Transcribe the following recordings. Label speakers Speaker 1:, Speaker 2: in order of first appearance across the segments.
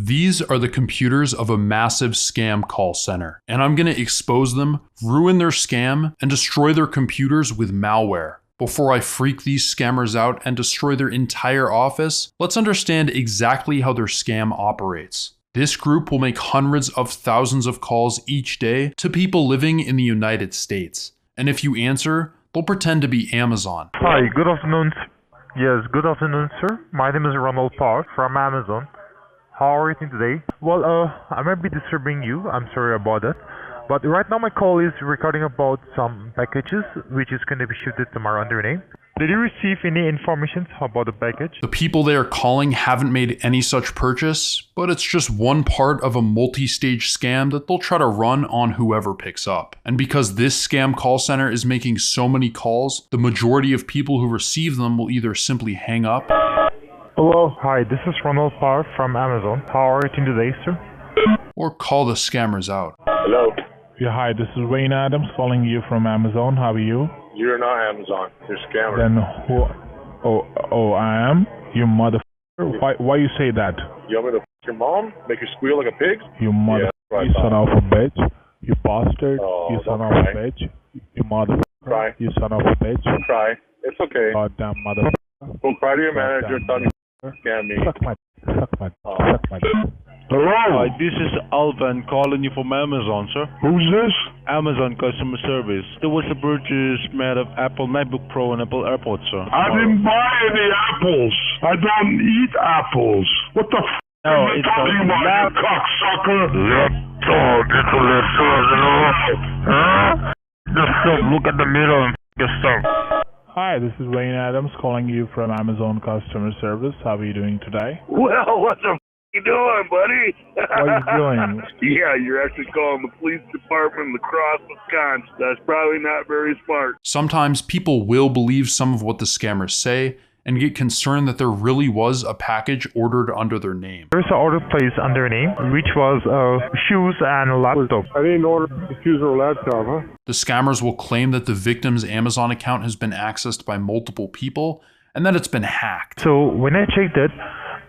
Speaker 1: These are the computers of a massive scam call center, and I'm going to expose them, ruin their scam, and destroy their computers with malware. Before I freak these scammers out and destroy their entire office, let's understand exactly how their scam operates. This group will make hundreds of thousands of calls each day to people living in the United States. And if you answer, they'll pretend to be Amazon.
Speaker 2: Hi, good afternoon. Yes, good afternoon, sir. My name is Ronald Park from Amazon. How are you doing today? Well, I might be disturbing you. I'm sorry about that. But right now my call is regarding about some packages which is going to be shipped tomorrow under your name. Did you receive any information about the package?
Speaker 1: The people they are calling haven't made any such purchase, but it's just one part of a multi-stage scam that they'll try to run on whoever picks up. And because this scam call center is making so many calls, the majority of people who receive them will either simply hang up.
Speaker 2: Hello, hi, this is Ronald Park from Amazon. How are you doing today, sir?
Speaker 1: Or call the scammers out.
Speaker 3: Hello.
Speaker 4: Yeah, hi, this is Wayne Adams calling you from Amazon. How are you?
Speaker 3: You're not Amazon. You're a scammer.
Speaker 4: Then who? Oh, I am? You motherfucker. Why you say that?
Speaker 3: You want me to f your mom? Make her squeal like a pig?
Speaker 4: You motherfucker.
Speaker 3: Yeah,
Speaker 4: You son of a bitch. You bastard.
Speaker 3: Oh,
Speaker 4: You son of
Speaker 3: don't
Speaker 4: a
Speaker 3: cry.
Speaker 4: bitch. You motherfucker.
Speaker 3: Cry.
Speaker 4: You son of a bitch.
Speaker 3: Don't cry. It's okay.
Speaker 4: Goddamn motherfucker.
Speaker 3: Go cry to your manager. Tell me scam me.
Speaker 4: Suck my.
Speaker 5: Hello?
Speaker 6: Hi, this is Alvin calling you from Amazon, sir.
Speaker 5: Who's this?
Speaker 6: Amazon customer service. There was a purchase made of Apple MacBook Pro and Apple AirPods, sir.
Speaker 5: I didn't buy any apples. I don't eat apples. What the f***
Speaker 6: No,
Speaker 5: am I
Speaker 6: it's
Speaker 5: talking
Speaker 6: a
Speaker 5: about,
Speaker 6: lap-
Speaker 5: you cocksucker? Huh? Just look at the middle and yourself.
Speaker 4: Hi, this is Wayne Adams calling you from Amazon customer service. How are you doing today?
Speaker 5: Well, what the f*** you doing, buddy?
Speaker 4: What are you doing?
Speaker 5: Yeah, you're actually calling the police department in La Crosse, Wisconsin. That's probably not very smart.
Speaker 1: Sometimes people will believe some of what the scammers say and get concerned that there really was a package ordered under their name.
Speaker 2: There's an order placed under your name, which was shoes and a laptop.
Speaker 5: I didn't order the shoes or laptop, huh?
Speaker 1: The scammers will claim that the victim's Amazon account has been accessed by multiple people and that it's been hacked.
Speaker 2: So when I checked it,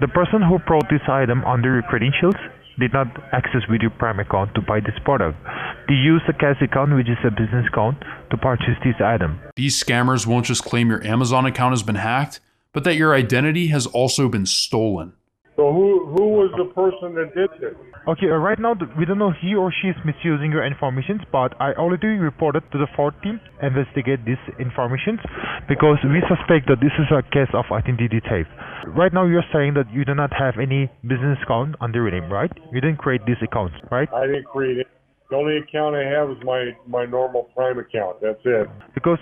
Speaker 2: the person who brought this item under your credentials did not access with your Prime account to buy this product. They used a cash account, which is a business account, to purchase this item.
Speaker 1: These scammers won't just claim your Amazon account has been hacked, but that your identity has also been stolen.
Speaker 5: So who was the person that did this?
Speaker 2: Okay, right now we don't know he or she is misusing your information, but I already reported to the 4th team investigate this information because we suspect that this is a case of identity theft. Right now you're saying that you do not have any business account under your name, right? You didn't create this account, right?
Speaker 5: I didn't create it. The only account I have is my normal Prime account. That's it.
Speaker 2: Because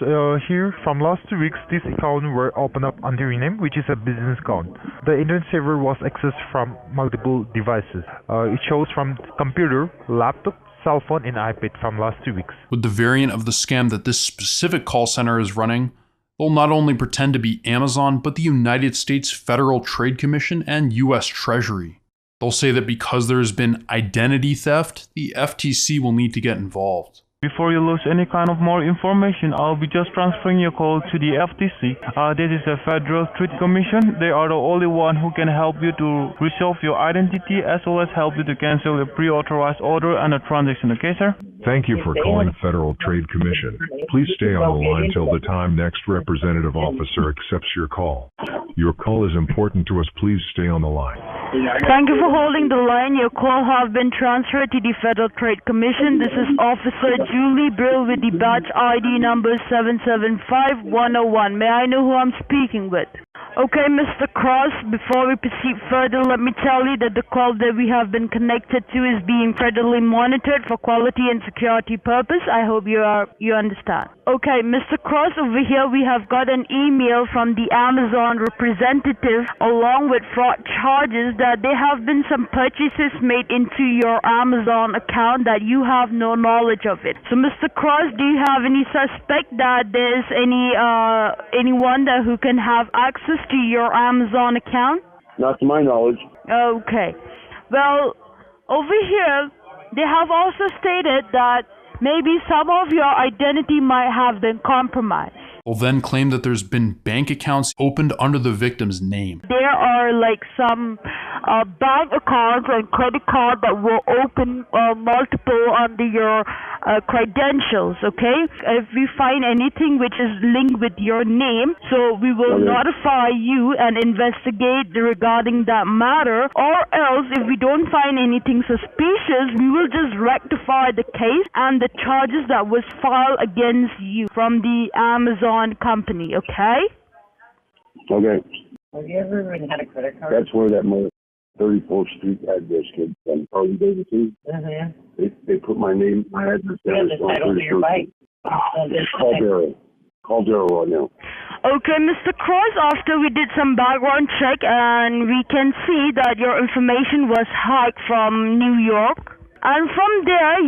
Speaker 2: here, from last 2 weeks, this account were opened up under your name, which is a business account. The internet server was accessed from multiple devices. It shows from computer, laptop, cell phone, and iPad from last 2 weeks.
Speaker 1: With the variant of the scam that this specific call center is running, they'll not only pretend to be Amazon, but the United States Federal Trade Commission and US Treasury. They'll say that because there has been identity theft, the FTC will need to get involved.
Speaker 7: Before you lose any kind of more information, I'll be just transferring your call to the FTC. This is the Federal Trade Commission. They are the only one who can help you to resolve your identity as well as help you to cancel a pre-authorized order and a transaction. Okay, sir?
Speaker 8: Thank you for calling Federal Trade Commission. Please stay on the line till the time next representative officer accepts your call. Your call is important to us. Please stay on the line.
Speaker 9: Thank you for holding the line. Your call has been transferred to the Federal Trade Commission. This is Officer Julie Brill with the badge ID number 775101. May I know who I'm speaking with? Okay, Mr. Cross, before we proceed further, let me tell you that the call that we have been connected to is being federally monitored for quality and security purpose. I hope you understand. Okay, Mr. Cross, over here we have got an email from the Amazon representative along with fraud charges that there have been some purchases made into your Amazon account that you have no knowledge of it. So, Mr. Cross, do you have any suspect that there's anyone that who can have access to your Amazon account?
Speaker 3: Not to my knowledge.
Speaker 9: Okay. Well, over here, they have also stated that maybe some of your identity might have been compromised.
Speaker 1: will then claim that there's been bank accounts opened under the victim's name.
Speaker 9: There are like some bank accounts and credit cards that were open multiple under your credentials, okay? If we find anything which is linked with your name, so we will notify you and investigate regarding that matter, or else if we don't find anything suspicious, we will just rectify the case and the charges that was filed against you from the Amazon company, okay?
Speaker 3: Okay.
Speaker 10: Have you ever had a credit card?
Speaker 3: That's where that 34th Street address came from. Harley Davidson.
Speaker 10: Mm-hmm.
Speaker 3: They put my name, my address
Speaker 10: You
Speaker 3: down.
Speaker 10: have the title to your bike.
Speaker 3: Caldera right now.
Speaker 9: Okay, Mr. Cross, after we did some background check and we can see that your information was hacked from New York. And from there,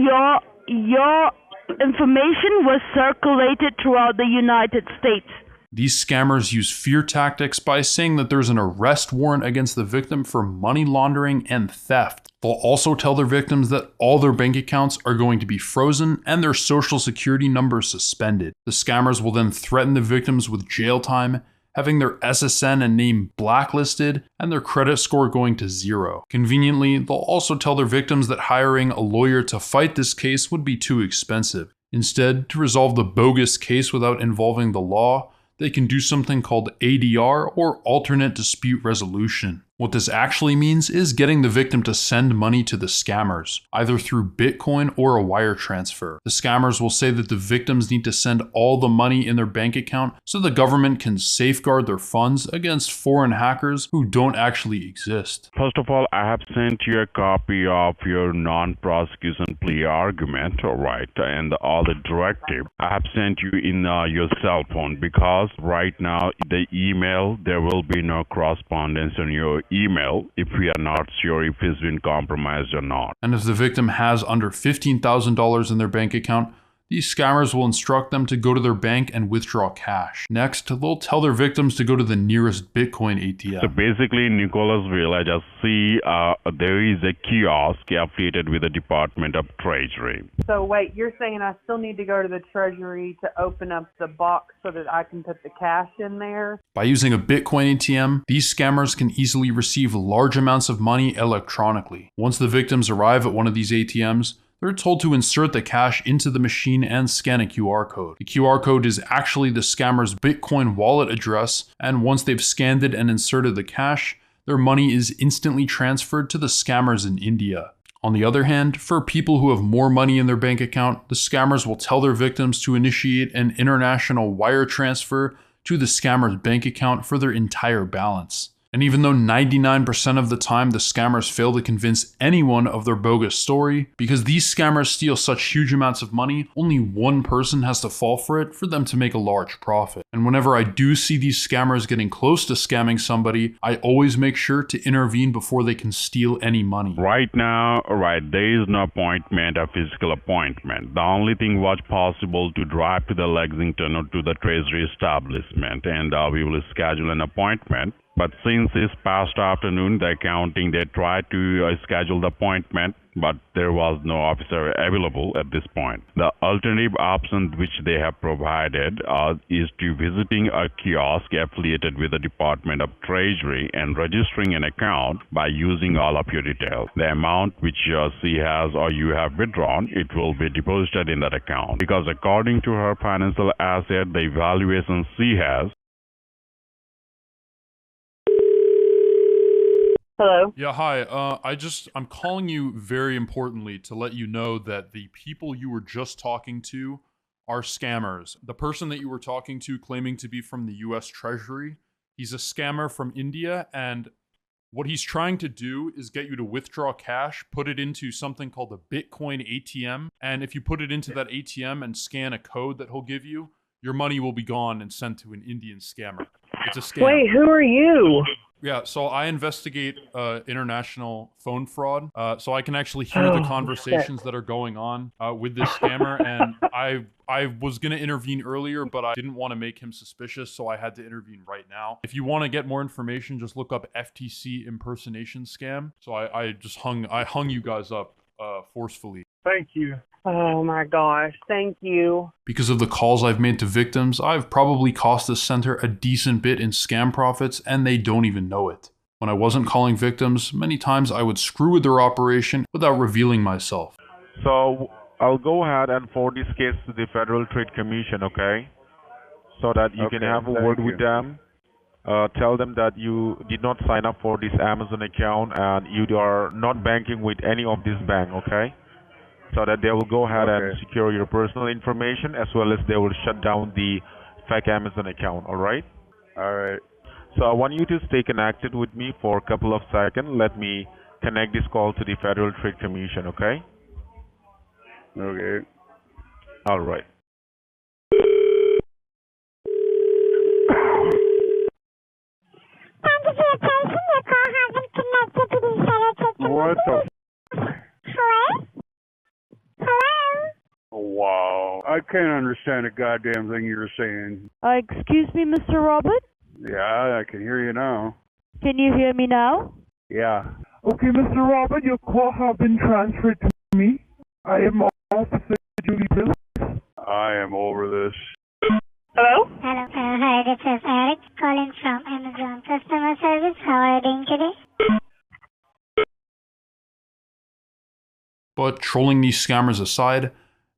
Speaker 9: your information was circulated throughout the United States.
Speaker 1: These scammers use fear tactics by saying that there's an arrest warrant against the victim for money laundering and theft. They'll also tell their victims that all their bank accounts are going to be frozen and their social security numbers suspended. The scammers will then threaten the victims with jail time, having their SSN and name blacklisted, and their credit score going to 0. Conveniently, they'll also tell their victims that hiring a lawyer to fight this case would be too expensive. Instead, to resolve the bogus case without involving the law, they can do something called ADR, or alternate dispute resolution. What this actually means is getting the victim to send money to the scammers, either through Bitcoin or a wire transfer. The scammers will say that the victims need to send all the money in their bank account so the government can safeguard their funds against foreign hackers who don't actually exist.
Speaker 6: First of all, I have sent you a copy of your non-prosecution plea argument, alright, and all the directive. I have sent you in your cell phone because right now the email, there will be no correspondence on your email if we are not sure if it's been compromised or not.
Speaker 1: And if the victim has under $15,000 in their bank account, these scammers will instruct them to go to their bank and withdraw cash. Next, they'll tell their victims to go to the nearest Bitcoin ATM.
Speaker 6: So basically, in Nicholasville, I just see there is a kiosk affiliated with the Department of Treasury.
Speaker 11: So wait, you're saying I still need to go to the Treasury to open up the box so that I can put the cash in there?
Speaker 1: By using a Bitcoin ATM, these scammers can easily receive large amounts of money electronically. Once the victims arrive at one of these ATMs, they're told to insert the cash into the machine and scan a QR code. The QR code is actually the scammer's Bitcoin wallet address, and once they've scanned it and inserted the cash, their money is instantly transferred to the scammers in India. On the other hand, for people who have more money in their bank account, the scammers will tell their victims to initiate an international wire transfer to the scammer's bank account for their entire balance. And even though 99% of the time the scammers fail to convince anyone of their bogus story, because these scammers steal such huge amounts of money, only one person has to fall for it for them to make a large profit. And whenever I do see these scammers getting close to scamming somebody, I always make sure to intervene before they can steal any money.
Speaker 6: Right now, there is no appointment, a physical appointment. The only thing was possible to drive to the Lexington or to the Treasury establishment, and we will schedule an appointment. But since this past afternoon, the accounting, they tried to schedule the appointment, but there was no officer available at this point. The alternative option which they have provided is to visiting a kiosk affiliated with the Department of Treasury and registering an account by using all of your details. The amount which she has or you have withdrawn, it will be deposited in that account. Because according to her financial asset, the evaluation she has,
Speaker 11: Hello?
Speaker 1: Yeah, hi. I'm calling you very importantly to let you know that the people you were just talking to are scammers. The person that you were talking to claiming to be from the US Treasury, he's a scammer from India, and what he's trying to do is get you to withdraw cash, put it into something called a Bitcoin ATM, and if you put it into that ATM and scan a code that he'll give you, your money will be gone and sent to an Indian scammer. It's a scam.
Speaker 11: Wait, who are you?
Speaker 1: Yeah, so I investigate international phone fraud, so I can actually hear the conversations that are going on with this scammer, and I was going to intervene earlier, but I didn't want to make him suspicious, so I had to intervene right now. If you want to get more information, just look up FTC impersonation scam. So I hung you guys up forcefully.
Speaker 4: Thank you.
Speaker 11: Oh my gosh, thank you.
Speaker 1: Because of the calls I've made to victims, I've probably cost the center a decent bit in scam profits, and they don't even know it. When I wasn't calling victims, many times I would screw with their operation without revealing myself.
Speaker 2: So I'll go ahead and forward this case to the Federal Trade Commission, okay? So that you can have a word with them. Tell them that you did not sign up for this Amazon account and you are not banking with any of this bank, okay? So that they will go ahead and secure your personal information, as well as they will shut down the fake Amazon account, alright?
Speaker 3: Alright.
Speaker 2: So I want you to stay connected with me for a couple of seconds. Let me connect this call to the Federal Trade Commission, okay?
Speaker 3: Okay.
Speaker 2: Alright.
Speaker 12: Thank you for your attention. Your call has been connected to the Federal Trade Commission.
Speaker 3: What the
Speaker 12: Hello? Hello?
Speaker 3: Wow. I can't understand a goddamn thing you're saying.
Speaker 9: Excuse me, Mr. Robert?
Speaker 3: Yeah, I can hear you now.
Speaker 9: Can you hear me now?
Speaker 3: Yeah.
Speaker 4: Okay, Mr. Robert, your call has been transferred to me. I am Officer Julie Bill.
Speaker 3: I am over this.
Speaker 12: Hello? Hello. Hi, this is Eric calling from Amazon Customer Service. How are you doing today?
Speaker 1: But trolling these scammers aside,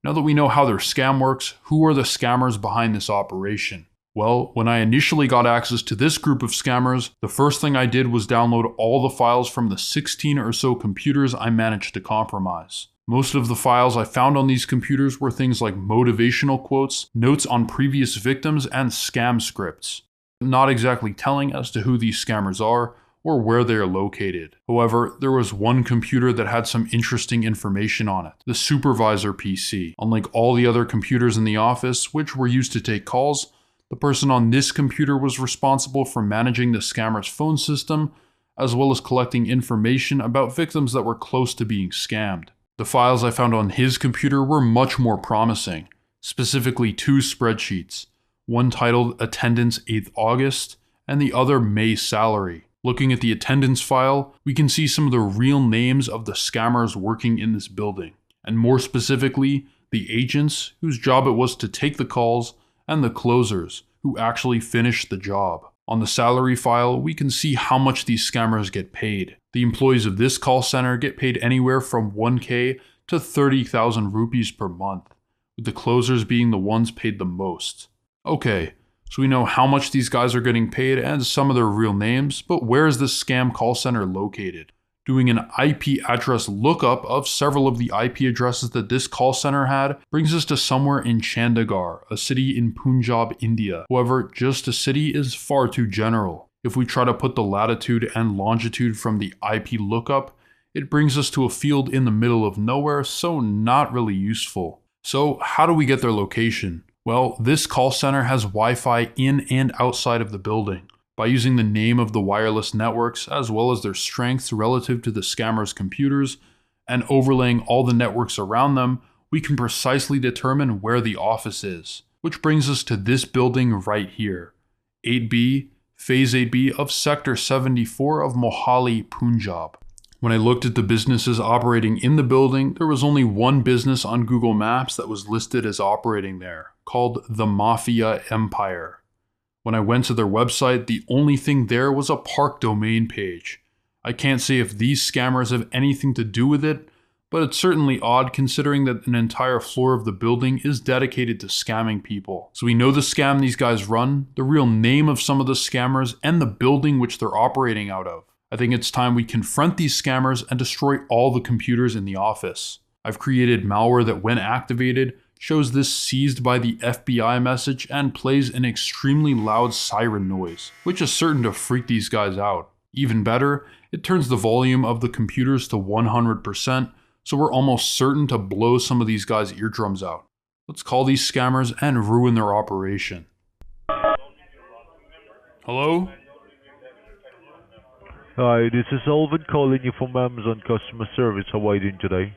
Speaker 1: now that we know how their scam works, who are the scammers behind this operation? Well, when I initially got access to this group of scammers, the first thing I did was download all the files from the 16 or so computers I managed to compromise. Most of the files I found on these computers were things like motivational quotes, notes on previous victims, and scam scripts. Not exactly telling as to who these scammers are or where they are located. However, there was one computer that had some interesting information on it, the supervisor PC. Unlike all the other computers in the office, which were used to take calls, the person on this computer was responsible for managing the scammer's phone system, as well as collecting information about victims that were close to being scammed. The files I found on his computer were much more promising, specifically two spreadsheets, one titled Attendance 8th August and the other May Salary. Looking at the attendance file, we can see some of the real names of the scammers working in this building, and more specifically, the agents whose job it was to take the calls and the closers who actually finished the job. On the salary file, we can see how much these scammers get paid. The employees of this call center get paid anywhere from 1K to 30,000 rupees per month, with the closers being the ones paid the most. Okay, so we know how much these guys are getting paid and some of their real names, but where is this scam call center located? Doing an IP address lookup of several of the IP addresses that this call center had brings us to somewhere in Chandigarh, a city in Punjab, India. However, just a city is far too general. If we try to put the latitude and longitude from the IP lookup, it brings us to a field in the middle of nowhere, so not really useful. So how do we get their location? Well, this call center has Wi-Fi in and outside of the building. By using the name of the wireless networks as well as their strengths relative to the scammers' computers and overlaying all the networks around them, we can precisely determine where the office is. Which brings us to this building right here, 8B, Phase 8B of Sector 74 of Mohali, Punjab. When I looked at the businesses operating in the building, there was only one business on Google Maps that was listed as operating there, called the Mafia Empire. When I went to their website, the only thing there was a park domain page. I can't say if these scammers have anything to do with it, but it's certainly odd considering that an entire floor of the building is dedicated to scamming people. So we know the scam these guys run, the real name of some of the scammers, and the building which they're operating out of. I think it's time we confront these scammers and destroy all the computers in the office. I've created malware that when activated, shows this seized by the FBI message and plays an extremely loud siren noise, which is certain to freak these guys out. Even better, it turns the volume of the computers to 100%, so we're almost certain to blow some of these guys' eardrums out. Let's call these scammers and ruin their operation. Hello?
Speaker 2: Hi, this is Alvin calling you from Amazon Customer Service. How are you doing today?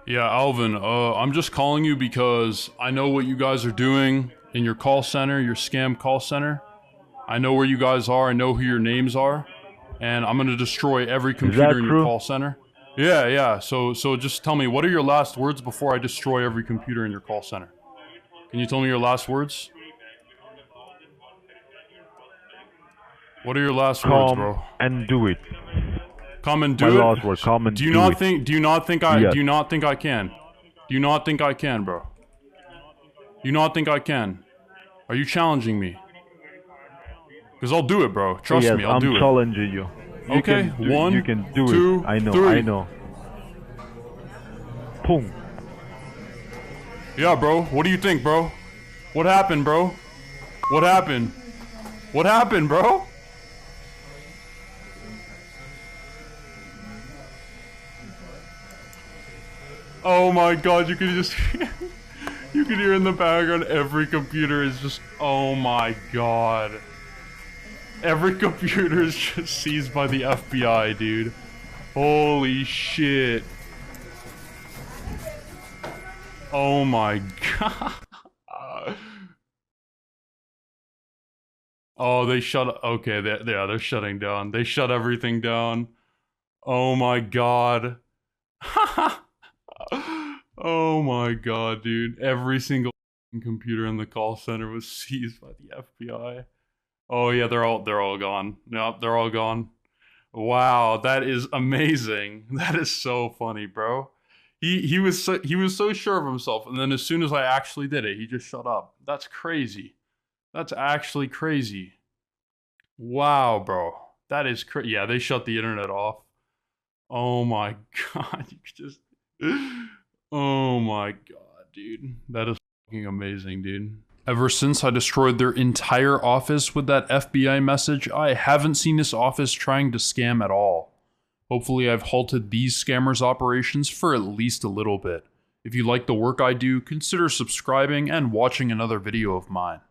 Speaker 1: Yeah, Alvin, I'm just calling you because I know what you guys are doing in your call center, your scam call center. I know where you guys are, I know who your names are, and I'm going to destroy every computer in your call center. Yeah. So just tell me, what are your last words before I destroy every computer in your call center? Can you tell me your last words? What are your last words, bro?
Speaker 2: Come and do it.
Speaker 1: Come and do
Speaker 2: My
Speaker 1: it.
Speaker 2: last word, come and
Speaker 1: Do you
Speaker 2: do
Speaker 1: not
Speaker 2: it.
Speaker 1: think? Do you not think I?
Speaker 2: Yes.
Speaker 1: Do you not think I can? Do you not think I can, bro? Do you not think I can? Are you challenging me? Because I'll do it, bro. Trust
Speaker 2: Yes,
Speaker 1: me, I'll do
Speaker 2: I'm
Speaker 1: it.
Speaker 2: challenging you.
Speaker 1: Okay, one,
Speaker 2: you can do
Speaker 1: two,
Speaker 2: it. I know,
Speaker 1: three.
Speaker 2: I know. Boom.
Speaker 1: Yeah, bro. What do you think, bro? What happened, bro? What happened? What happened, bro? Oh my god, you could just you could hear in the background every computer is just, oh my god. Every computer is just seized by the FBI, dude. Holy shit. Oh my god. Oh, they shut, okay, they're shutting down. They shut everything down. Oh my god. Oh my god, dude. Every single computer in the call center was seized by the FBI. Oh yeah, they're all gone. No, they're all gone. Wow, that is amazing. That is so funny, bro. He was so sure of himself, and then as soon as I actually did it, he just shut up. That's crazy. That's actually crazy. Wow, bro. That is crazy. Yeah, they shut the internet off. Oh my god, you could just oh my god, dude. That is fucking amazing, dude. Ever since I destroyed their entire office with that FBI message, I haven't seen this office trying to scam at all. Hopefully I've halted these scammers' operations for at least a little bit. If you like the work I do, consider subscribing and watching another video of mine.